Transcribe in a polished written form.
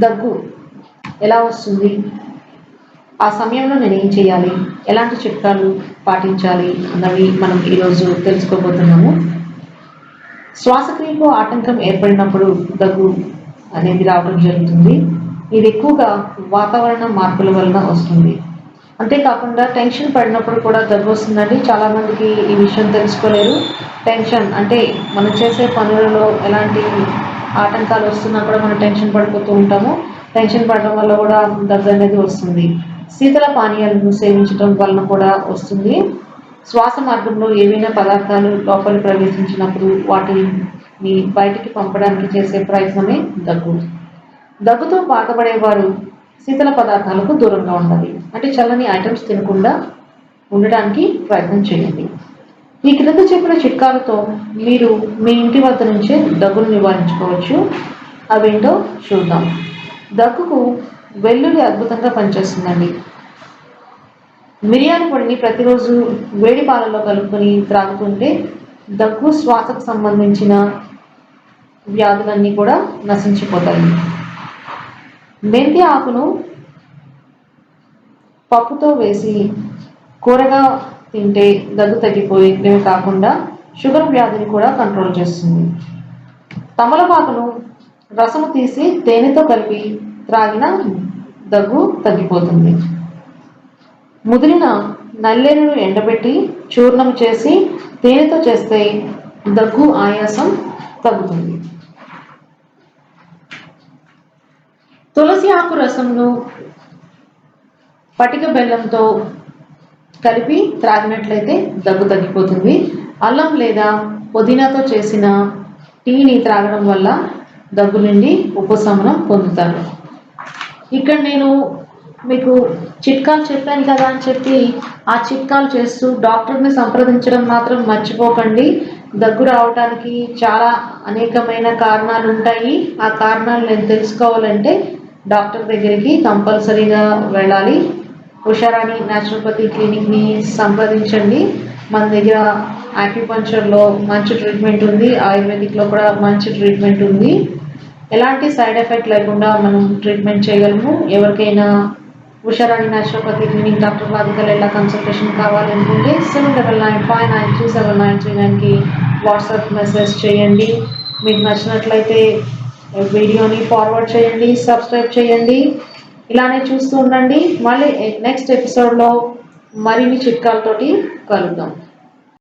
దగ్గు ఎలా వస్తుంది, ఆ సమయంలో నేను ఏం చేయాలి, ఎలాంటి చిట్కాలు పాటించాలి అన్నవి మనం ఈరోజు తెలుసుకోబోతున్నాము. శ్వాసక్రియకు ఆటంకం ఏర్పడినప్పుడు దగ్గు అనేది రావడం జరుగుతుంది. ఇది ఎక్కువగా వాతావరణ మార్పుల వలన వస్తుంది. అంతేకాకుండా టెన్షన్ పడినప్పుడు కూడా దగ్గు వస్తుందండి. చాలామందికి ఈ విషయం తెలుసుకోలేరు. టెన్షన్ అంటే మనం చేసే పనులలో ఎలాంటి ఆటంకాలు వస్తున్నా కూడా మనం టెన్షన్ పడిపోతూ ఉంటాము. టెన్షన్ పడడం వల్ల కూడా దగ్గు అనేది వస్తుంది. శీతల పానీయాలను సేవించడం వలన కూడా వస్తుంది. శ్వాస మార్గంలో ఏవైనా పదార్థాలు లోపలి ప్రవేశించినప్పుడు వాటిని బయటికి పంపడానికి చేసే ప్రయత్నమే దగ్గు. దగ్గుతో బాధపడేవారు శీతల పదార్థాలకు దూరంగా ఉండాలి. అంటే చల్లని ఐటమ్స్ తినకుండా ఉండడానికి ప్రయత్నం చేయండి. ఈ క్రింద చెప్పిన చిట్కాలతో మీరు మీ ఇంటి వద్ద నుంచే దగ్గును నివారించుకోవచ్చు. అవేంటో చూద్దాం. దగ్గుకు వెల్లుల్లి అద్భుతంగా పనిచేస్తుందండి. మిరియాల పొడిని ప్రతిరోజు వేడి పాలలో కలుపుకొని త్రాగుతుంటే దగ్గు, శ్వాసకు సంబంధించిన వ్యాధులన్నీ కూడా నశించిపోతాయి. మెంతి ఆకును పప్పుతో వేసి కూరగా తింటే దగ్గు తగ్గిపోయేవే కాకుండా షుగర్ వ్యాధిని కూడా కంట్రోల్ చేస్తుంది. తమలపాకును రసము తీసి తేనెతో కలిపి త్రాగిన దగ్గు తగ్గిపోతుంది. ముదిరిన నల్లేరును ఎండబెట్టి చూర్ణం చేసి తేనెతో చేస్తే దగ్గు, ఆయాసం తగ్గుతుంది. తులసి ఆకు రసంను పటిక బెల్లంతో కలిపి త్రాగినట్లయితే దగ్గు తగ్గిపోతుంది. అల్లం లేదా పుదీనాతో చేసిన టీని త్రాగడం వల్ల దగ్గు నుండి ఉపశమనం పొందుతారు. ఇక్కడ నేను మీకు చిట్కాలు చెప్పాను కదా అని చెప్పి ఆ చిట్కాలు చేస్తూ డాక్టర్ని సంప్రదించడం మాత్రం మర్చిపోకండి. దగ్గు రావడానికి చాలా అనేకమైన కారణాలు ఉంటాయి. ఆ కారణాలు నేను తెలుసుకోవాలంటే డాక్టర్ దగ్గరికి కంపల్సరీగా వెళ్ళాలి. ఉషారాణి న్యాచురోపతి క్లినిక్ని సంప్రదించండి. మన దగ్గర ఆక్యుపంక్చర్లో మంచి ట్రీట్మెంట్ ఉంది, ఆయుర్వేదిక్లో కూడా మంచి ట్రీట్మెంట్ ఉంది. ఎలాంటి సైడ్ ఎఫెక్ట్ లేకుండా మనం ట్రీట్మెంట్ చేయగలము. ఎవరికైనా Usharani naturopathy clinic doctor Radhika Lella consultation కావాలనుకుంటే 7995937939కి వాట్సాప్ మెసేజ్ చేయండి. మీకు నచ్చినట్లయితే వీడియోని ఫార్వర్డ్ చేయండి, సబ్స్క్రైబ్ చేయండి. ఇలానే చూస్తూ ఉండండి. మళ్ళీ నెక్స్ట్ ఎపిసోడ్లో మరిన్ని చిట్కాలతోటి కలుద్దాం.